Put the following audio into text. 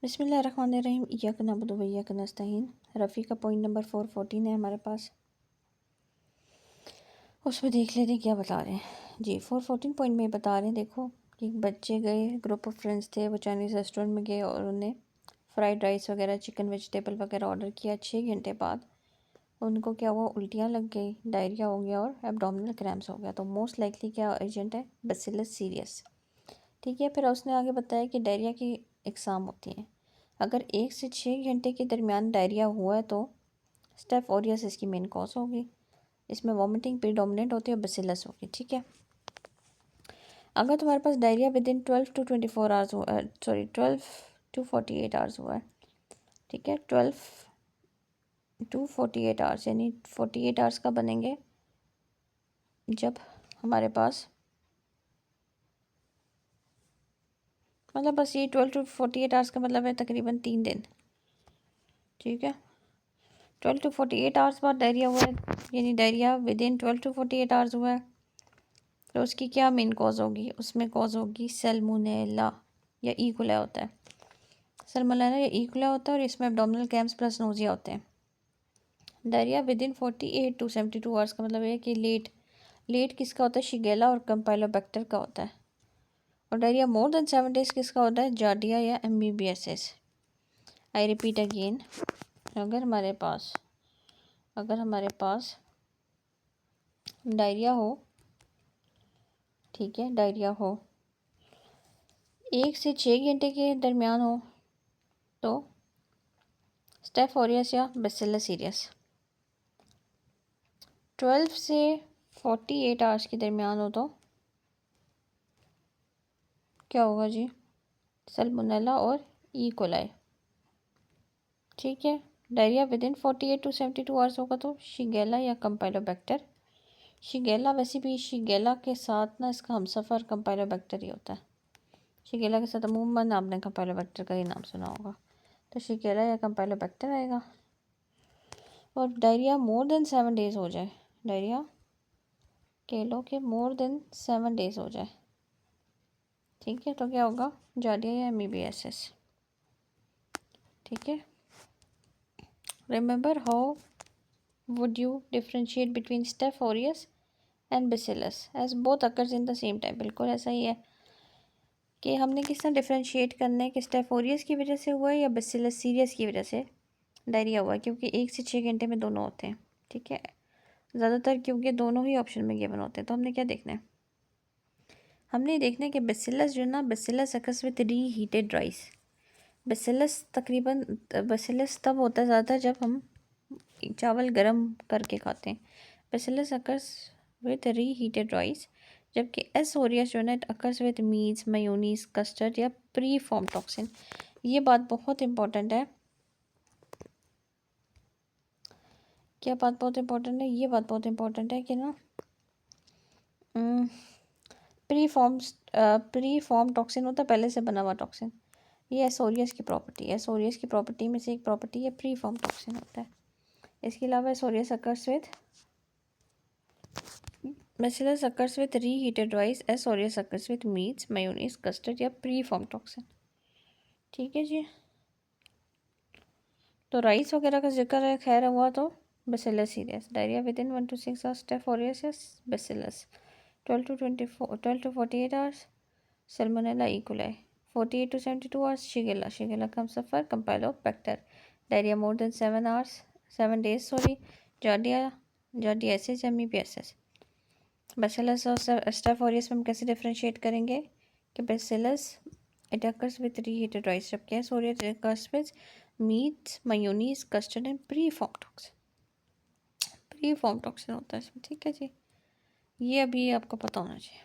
बिस्मिल्लाहिर्रहमानिर्रहीम। इय्याक नअबुदु व इय्याक नस्तईन। रफ़ी का पॉइंट नंबर 414 है हमारे पास, उसमें देख लेते हैं क्या बता रहे हैं जी। 414 पॉइंट में बता रहे हैं, देखो कि बच्चे गए, ग्रुप ऑफ फ्रेंड्स थे, वो चाइनीज़ रेस्टोरेंट में गए और उन्हें फ्राइड राइस वगैरह, चिकन वेजिटेबल वगैरह ऑर्डर किया। 6 घंटे बाद उनको क्या हुआ, उल्टियाँ लग गई, डायरिया हो गया और एब्डोमिनल क्रैम्प्स हो गया। तो मोस्ट लाइकली क्या एजेंट है, बैसिलस सीरियस। ठीक है, फिर उसने आगे बताया कि डायरिया की इकसाम होती हैं। अगर 1 से 6 घंटे के दरमियान डायरिया हुआ है तो स्टेफ ऑरियस इसकी मेन कॉज होगी। इसमें वॉमिटिंग प्रीडोमिनेंट होती है और बैसिलस होगी। ठीक है, अगर तुम्हारे पास diarrhoea within 12 to 24 hours हुआ है, सॉरी 12 to 48 आवर्स हुआ है, ठीक है, 12 to 48 आवर्स, यानी 48 आवर्स का बनेंगे जब हमारे पास, मतलब बस ये 12 to 48 आवर्स का मतलब है तकरीबन 3 दिन। ठीक है, 12 to 48 आवर्स बाद डायरिया हुआ है, यानी diarrhoea within 12 to 48 hours हुआ है, तो उसकी क्या मेन कॉज होगी, उसमें कॉज होगी सैल्मोनेला या ईकोलाई होता है। सैल्मोनेला या ईकोलाई होता है और इसमें एब्डोमिनल क्रैम्प्स प्लस नोजिया होते हैं। Diarrhoea with in 48 to 72 hours का मतलब है कि लेट किसका होता है, शिगेला और कैम्पाइलोबैक्टर का होता है। और डायरिया मोर देन 7 डेज किसका होता है, जार्डिया या एमीबियासिस। आई रिपीट अगेन, अगर हमारे पास डायरिया हो, ठीक है, डायरिया हो 1 से 6 घंटे के दरमियान हो तो स्टेफ ऑरियस या बैसिलस सीरियस। 12 से 48 आवर्स के दरमियान हो तो क्या होगा जी, सल्मोनेला और ई कोलाई। ठीक है, diarrhoea with in 48 to 72 hours होगा तो शिगेला या कैम्पाइलोबैक्टर। शिगेला वैसे भी, शिगेला के साथ ना इसका हमसफ़र कैम्पाइलोबैक्टर ही होता है। शिगेला के साथ अमूमन आपने कैम्पाइलोबैक्टर का ही नाम सुना होगा, तो शिगेला या कैम्पाइलोबैक्टर आएगा। और डायरिया मोर देन 7 डेज हो जाए, डायरिया कह लो कि मोर देन 7 डेज हो जाए, ठीक है, तो क्या होगा, जार्डिया या एमीबियासिस। ठीक है, remember how would you differentiate between staph aureus and bacillus as both occurs in the same time. बिल्कुल ऐसा ही है कि हमने किस तरह डिफ्रेंशिएट करना है कि स्टेफ ऑरियस की वजह से हुआ है या बैसिलस सीरियस की वजह से डायरिया हुआ है, क्योंकि 1 से 6 घंटे में दोनों होते हैं। ठीक है, ज़्यादातर क्योंकि दोनों ही ऑप्शन में गिवन होते हैं। तो हमने क्या देखना है, हमने देखना है कि बैसिलस जो है ना, bacillus occurs with reheated rice. Bacillus तब होता है ज़्यादातर जब हम चावल गर्म करके खाते हैं। Bacillus occurs with reheated rice, जबकि एस ओरियस जो है ना, it occurs with meats, mayonnaise, custard या प्री फॉर्म टॉक्सिन। ये बात बहुत इंपॉर्टेंट है। क्या बात बहुत इंपॉर्टेंट है, ये बात बहुत इंपॉर्टेंट है कि ना प्री फॉर्म टॉक्सिन होता है, पहले से बना हुआ टॉक्सिन। ये एसोरियस की प्रॉपर्टी है, एसोरियस की प्रॉपर्टी में से एक प्रॉपर्टी है प्री फॉर्म टॉक्सिन होता है। इसके अलावा S aureus occurs with bacillus occurs with reheated rice, S aureus occurs with meats, mayonnaise, custard या प्री फॉर्म टॉक्सिन। ठीक है जी, तो राइस वगैरह का जिक्र है खैर हुआ तो bacillus cereus. Diarrhoea within 1 to 6 hours, staph aureus या bacillus. 12 to 48 hours, salmonella E coli. 48 to 72 hours, shigella का हमसफ़र campylobacter. Diarrhoea more than 7 days, sorry, giardiasis amoebiasis. Bacillus और स्टेफ ऑरियस में हम कैसे डिफ्रेंशिएट करेंगे कि bacillus it occurs with reheated rice, जबकि S aureus it occurs with meats, mayonnaise, custard and pre form toxin होता है इसमें। ठीक है जी, ये अभी आपको पता होना चाहिए।